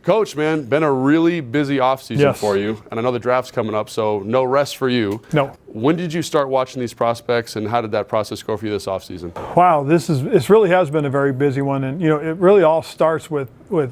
Coach, man, been a really busy offseason for you, and I know the draft's coming up, so no rest for you. No. When did you start watching these prospects, and how did that process go for you this offseason? Wow, this really has been a very busy one, and it really all starts with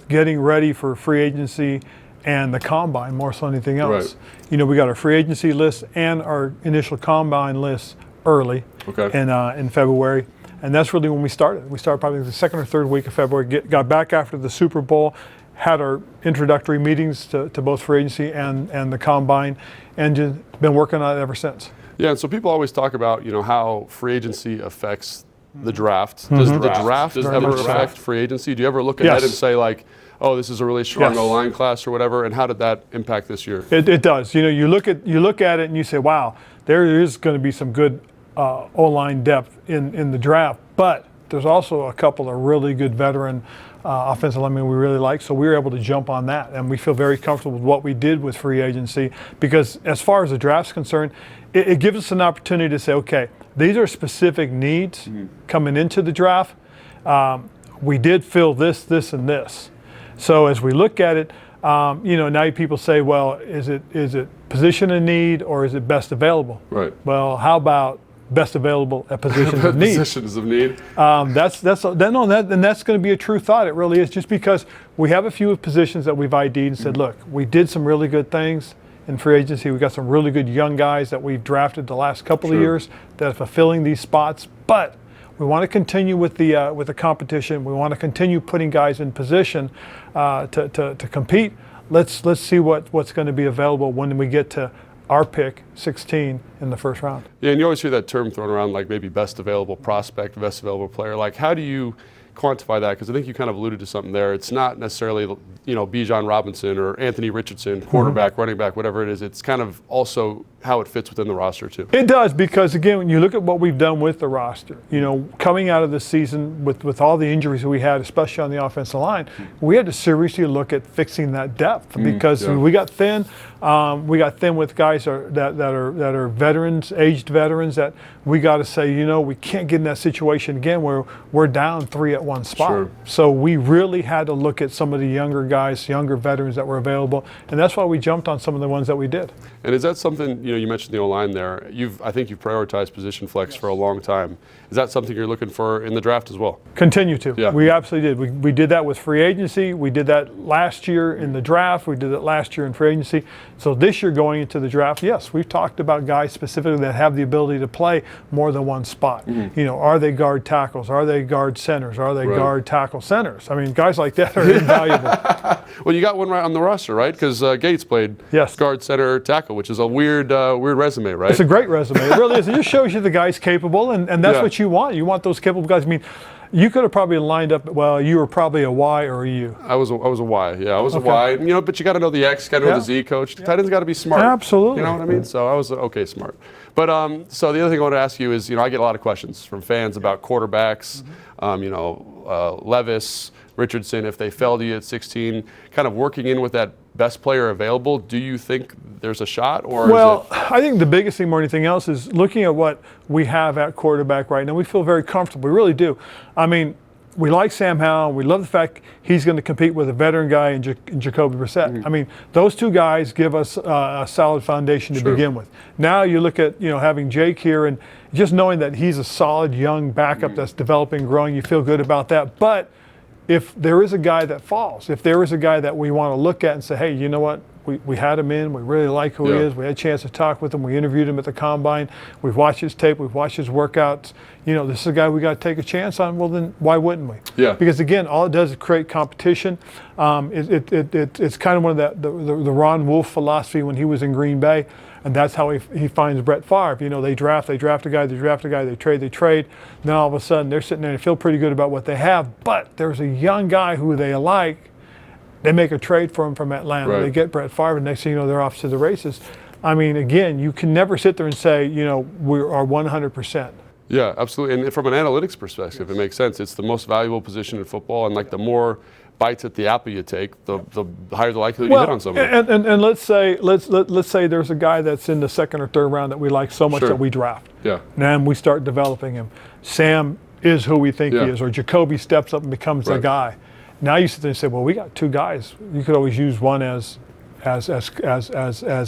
getting ready for free agency and the combine more so than anything else. Right. We got our free agency list and our initial combine list early in February. And that's really when we started. We started probably the second or third week of February, got back after the Super Bowl, had our introductory meetings to both free agency and the combine, and just been working on it ever since. Yeah, and so people always talk about, how free agency affects the draft. Does the draft ever affect free agency? Do you ever look ahead and say, like, oh, this is a really strong O-line class or whatever, and how did that impact this year? It does. You look at it and you say, wow, there is going to be some good O-line depth in the draft, but there's also a couple of really good veteran offensive linemen we really like, so we were able to jump on that, and we feel very comfortable with what we did with free agency, because as far as the draft's concerned, it gives us an opportunity to say, okay, these are specific needs coming into the draft. We did fill this, and this. So as we look at it, now people say, well, is it position of need or is it best available? Right. Well, how about best available at positions of need? Positions of need. That's going to be a true thought. It really is, just because we have a few positions that we've ID'd and said, look, we did some really good things in free agency. We got some really good young guys that we've drafted the last couple of years that are fulfilling these spots, but we want to continue with the competition. We want to continue putting guys in position to compete. Let's see what's going to be available when we get to our pick, 16 in the first round. Yeah, and you always hear that term thrown around, like maybe best available prospect, best available player. Like, how do you quantify that? Because I think you kind of alluded to something there. It's not necessarily, Bijan Robinson or Anthony Richardson, quarterback, running back, whatever it is. It's kind of also how it fits within the roster too. It does, because again, when you look at what we've done with the roster, coming out of the season with all the injuries that we had, especially on the offensive line, we had to seriously look at fixing that depth, because we got thin. We got thin with guys that are veterans, aged veterans, that we got to say, we can't get in that situation again where we're down 3 at one spot. Sure. So we really had to look at some of the younger guys, younger veterans that were available, and that's why we jumped on some of the ones that we did. And is that something, you mentioned the O-line there. I think you've prioritized position flex for a long time. Is that something you're looking for in the draft as well? Continue to. Yeah. We absolutely did. We did that with free agency. We did that last year in the draft. We did it last year in free agency. So this year going into the draft, yes, we've talked about guys specifically that have the ability to play more than one spot. Are they guard tackles? Are they guard centers? Are they guard tackle centers? I mean, guys like that are invaluable. Well, you got one right on the roster, right? Because Gates played guard, center, tackle, which is a weird resume, right? It's a great resume. It really is. It just shows you the guy's capable, and that's what you want. You want those capable guys. I mean, you could have probably lined up, well, you were probably a Y or a U. I was a Y, yeah. I was a Y. But you got to know the X, got to know the Z, coach. Tight end's got to be smart. Absolutely. You know what I mean? So I was, okay, smart. But so the other thing I want to ask you is, I get a lot of questions from fans about quarterbacks, Levis, Richardson, if they fell to you at 16, kind of working in with that best player available. Do you think there's a shot? Or I think the biggest thing more than anything else is looking at what we have at quarterback right now. We feel very comfortable. We really do. I mean, we like Sam Howell. We love the fact he's going to compete with a veteran guy in Jacoby Brissett. I mean, those two guys give us a solid foundation to begin with. Now you look at, having Jake here and just knowing that he's a solid young backup that's developing, growing, you feel good about that. But if there is a guy that falls, if there is a guy that we want to look at and say, hey, you know what, we had him in, we really like who he is, we had a chance to talk with him, we interviewed him at the combine, we've watched his tape, we've watched his workouts, this is a guy we got to take a chance on, well then why wouldn't we? Yeah. Because again, all it does is create competition. It's kind of one of the Ron Wolf philosophy when he was in Green Bay. And that's how he finds Brett Favre. They draft a guy, they trade. Then all of a sudden they're sitting there and feel pretty good about what they have. But there's a young guy who they like. They make a trade for him from Atlanta. Right. They get Brett Favre, and next thing you know, they're off to the races. I mean, again, you can never sit there and say, we are 100%. Yeah, absolutely. And from an analytics perspective, it makes sense. It's the most valuable position in football, and the more bites at the apple you take, the higher the likelihood you hit on somebody. And let's say there's a guy that's in the second or third round that we like so much that we draft. Yeah. And then we start developing him. Sam is who we think he is, or Jacoby steps up and becomes the guy. Now you sit there and say, well, we got 2 guys. You could always use one as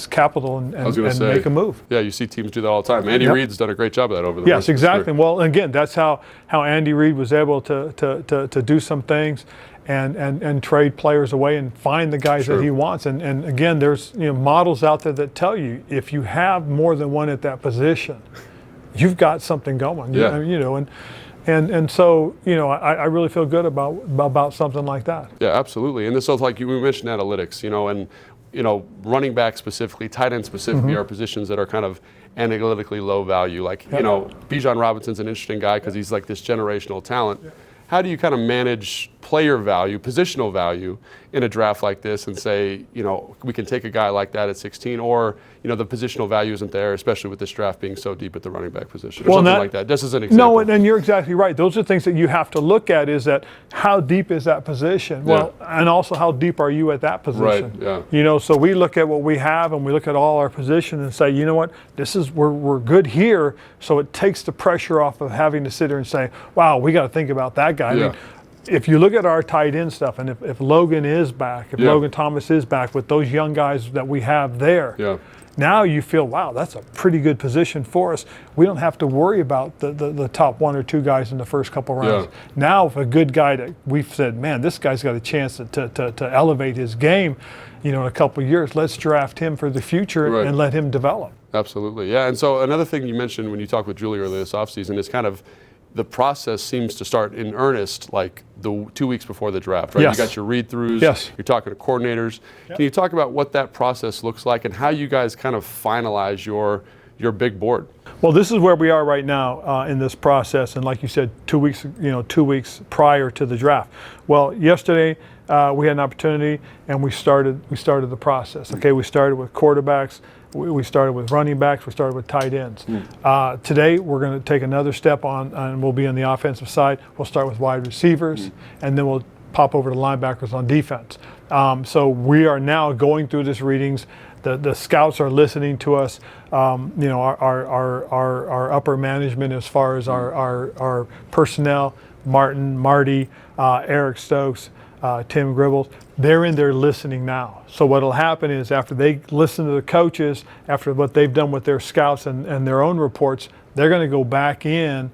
capital and make a move. Yeah, you see teams do that all the time. Andy Reid's done a great job of that over the years. Yes, exactly. Well, again, that's how Andy Reid was able to do some things and trade players away and find the guys that he wants. And again, there's models out there that tell you if you have more than one at that position, you've got something going. Yeah. And so, I really feel good about something like that. Yeah, absolutely. And this is like we mentioned analytics, and running back specifically, tight end specifically are positions that are kind of analytically low value. Like, Bijan Robinson's an interesting guy because he's like this generational talent. How do you kind of manage player value, positional value in a draft like this and say, we can take a guy like that at 16 or, the positional value isn't there, especially with this draft being so deep at the running back position or something like that. Just as an example. No, and you're exactly right. Those are things that you have to look at is that how deep is that position? Well, and also how deep are you at that position? Right, yeah. So we look at what we have and we look at all our positions and say, you know what, we're good here, so it takes the pressure off of having to sit there and say, wow, we got to think about that guy. Yeah. I mean, if you look at our tight end stuff, and if Logan is back, if Logan Thomas is back with those young guys that we have there, now you feel, wow, that's a pretty good position for us. We don't have to worry about the top 1 or 2 guys in the first couple rounds. Now, if a good guy that we've said, man, this guy's got a chance to elevate his game, in a couple of years, let's draft him for the future and let him develop. Absolutely, yeah. And so another thing you mentioned when you talked with Julie earlier this offseason is kind of the process seems to start in earnest like the 2 weeks before the draft, right? Yes. You got your read-throughs, you're talking to coordinators. Yep. Can you talk about what that process looks like and how you guys kind of finalize your big board? Well, this is where we are right now in this process, and like you said, 2 weeks, 2 weeks prior to the draft. Well, yesterday we had an opportunity, and we started the process. Okay, we started with quarterbacks. We started with running backs. We started with tight ends. Today, we're going to take another step on, and we'll be on the offensive side. We'll start with wide receivers, and then we'll pop over to linebackers on defense. So we are now going through these readings. The scouts are listening to us. Our upper management, as far as our personnel, Marty, Eric Stokes, Tim Gribbles, they're in there listening now. So what'll happen is after they listen to the coaches, after what they've done with their scouts and their own reports, they're going to go back in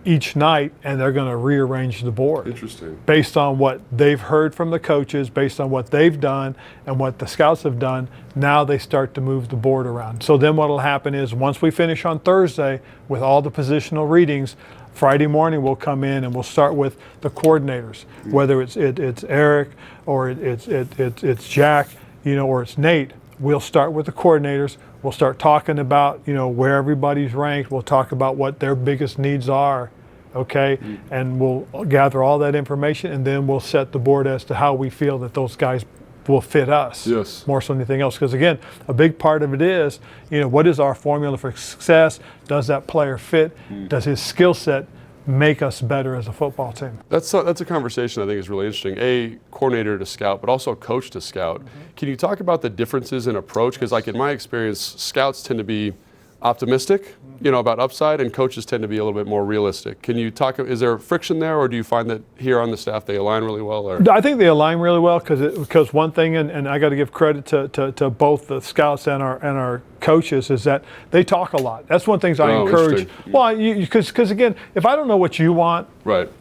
each night and they're going to rearrange the board. Interesting. Based on what they've heard from the coaches, based on what they've done and what the scouts have done, now they start to move the board around. So then what'll happen is once we finish on Thursday with all the positional readings, Friday morning we'll come in and we'll start with the coordinators, whether it's Eric or it's Jack, or it's Nate. We'll start with the coordinators. We'll start talking about where everybody's ranked. We'll talk about what their biggest needs are, okay? And we'll gather all that information, and then we'll set the board as to how we feel that those guys will fit us more so than anything else. Because again, a big part of it is, what is our formula for success? Does that player fit? Does his skill set make us better as a football team? That's a conversation I think is really interesting. A coordinator to scout, but also coach to scout. Can you talk about the differences in approach? Because like in my experience, scouts tend to be optimistic, about upside, and coaches tend to be a little bit more realistic. Can you talk? Is there friction there, or do you find that here on the staff they align really well? Or? I think they align really well because one thing, and I got to give credit to both the scouts and our coaches, is that they talk a lot. That's one of the things I encourage. Well, because again, if I don't know what you want,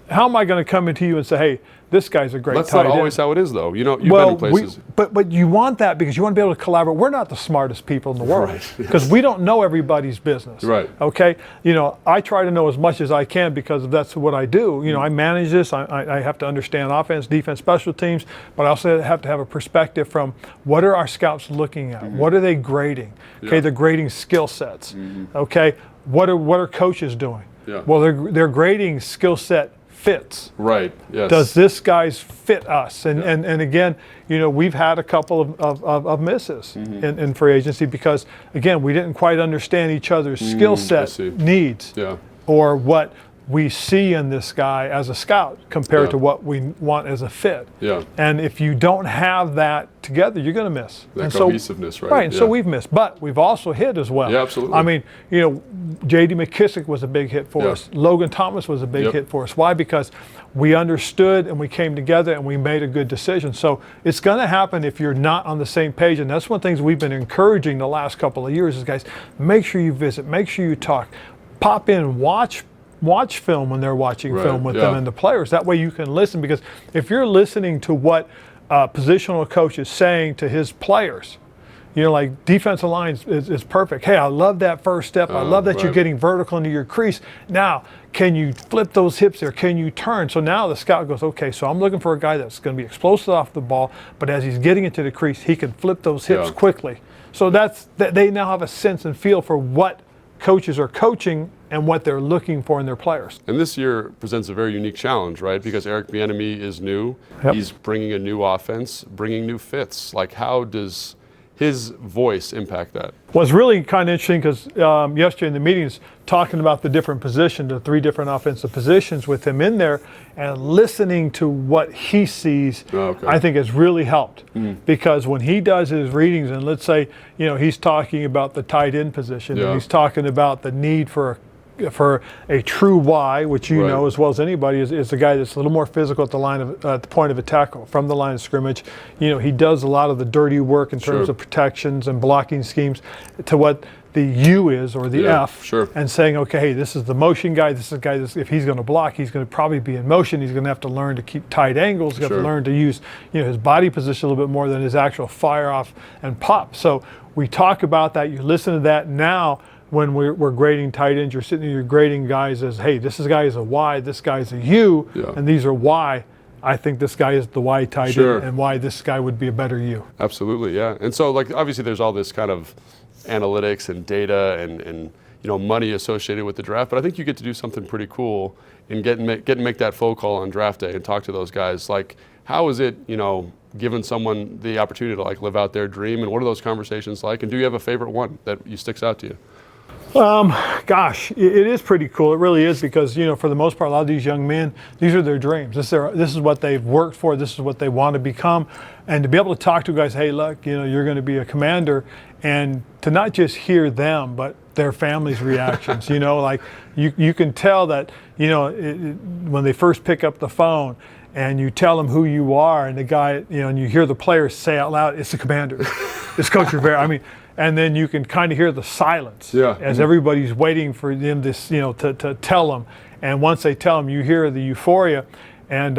how am I going to come into you and say, hey, this guy's a great tight end? That's not always how it is, though. You've been in places. But you want that because you want to be able to collaborate. We're not the smartest people in the world because we don't know everybody's business. Okay? I try to know as much as I can because that's what I do. I manage this. I have to understand offense, defense, special teams, but I also have to have a perspective from what are our scouts looking at? What are they grading? Okay, they're grading skill sets. Okay, what are coaches doing? Well, they're grading skill set fits. Does this guy's fit us? And again, we've had a couple of misses in free agency because, again, we didn't quite understand each other's skill set needs or what we see in this guy as a scout compared to what we want as a fit. Yeah. And if you don't have that together, you're going to miss. That and cohesiveness, right? Right. And so we've missed, but we've also hit as well. Yeah, absolutely. I mean, you know, J.D. McKissick was a big hit for us. Logan Thomas was a big hit for us. Why? Because we understood and we came together and we made a good decision. So it's going to happen if you're not on the same page. And that's one of the things we've been encouraging the last couple of years is, guys, make sure you visit, make sure you talk, pop in, watch film when they're watching film with them and the players. That way you can listen, because if you're listening to what a positional coach is saying to his players, you know, like defensive line is perfect. Hey, I love that first step. I love that you're getting vertical into your crease. Now, can you flip those hips there? Can you turn? So now the scout goes, okay, so I'm looking for a guy that's going to be explosive off the ball, but as he's getting into the crease, he can flip those hips quickly. So they now have a sense and feel for what coaches are coaching and what they're looking for in their players. And this year presents a very unique challenge, right? Because Eric Bieniemy is new. He's bringing a new offense, bringing new fits. Like, how does his voice impact that? Well, it's really kind of interesting because yesterday in the meetings, talking about the different positions, the 3 different offensive positions with him in there, and listening to what he sees, I think has really helped. Because when he does his readings, and let's say, you know, he's talking about the tight end position, and he's talking about the need for a true Y, which you know as well as anybody, is the guy that's a little more physical at the line of the point of attack from the line of scrimmage. You know, he does a lot of the dirty work in terms of protections and blocking schemes to what the U is, or the F, and saying, okay, hey, this is the motion guy. This is the guy that's, if he's going to block, he's going to probably be in motion. He's going to have to learn to keep tight angles. He's going to have to learn to use, you know, his body position a little bit more than his actual fire off and pop. So we talk about that. You listen to that now. When we're grading tight ends, you're sitting there, you're grading guys as, hey, this guy is a Y, this guy's a U, and these are Y. I think this guy is the Y tight end, and why this guy would be a better U. Absolutely, yeah. And so, like, obviously there's all this kind of analytics and data and you know, money associated with the draft, but I think you get to do something pretty cool and get and make that phone call on draft day and talk to those guys. Like, how is it, you know, giving someone the opportunity to, like, live out their dream, and what are those conversations like? And do you have a favorite one that sticks out to you? Gosh, it is pretty cool. It really is, because, you know, for the most part, a lot of these young men, these are their dreams. This is what they've worked for. This is what they want to become. And to be able to talk to guys, hey, look, you know, you're going to be a commander, and to not just hear them, but their families' reactions. You know, like you can tell that, you know, when they first pick up the phone and you tell them who you are, and the guy, you know, and you hear the players say out loud, it's the commander. It's Coach Rivera. I mean, and then you can kind of hear the silence as everybody's waiting for them to, you know, to tell them. And once they tell them, you hear the euphoria. And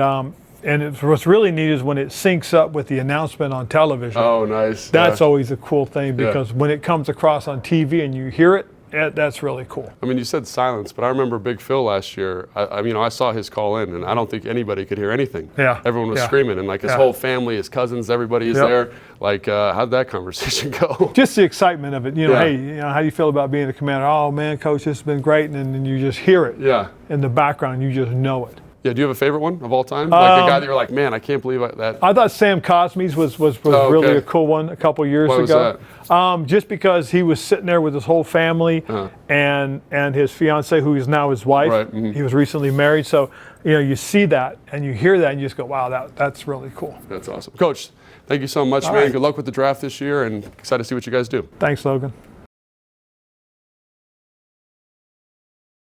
what's really neat is when it syncs up with the announcement on television. Oh, nice. That's always a cool thing, because when it comes across on TV and you hear it, that's really cool. I mean, you said silence, but I remember Big Phil last year. I saw his call in, and I don't think anybody could hear anything. Everyone was screaming, and like his whole family, his cousins, everybody is there. Like, how'd that conversation go? Just the excitement of it. You know, hey, you know, how do you feel about being a commander? Oh man, coach, this has been great, and then you just hear it. In the background, you just know it. Yeah, do you have a favorite one of all time? Like a guy that you're like, man, I can't believe that. I thought Sam Cosme's was really a cool one a couple years ago. Was that? Just because he was sitting there with his whole family and his fiance, who is now his wife. He was recently married. So, you know, you see that and you hear that and you just go, wow, that's really cool. That's awesome. Coach, thank you so much, man. Good luck with the draft this year, and excited to see what you guys do. Thanks, Logan.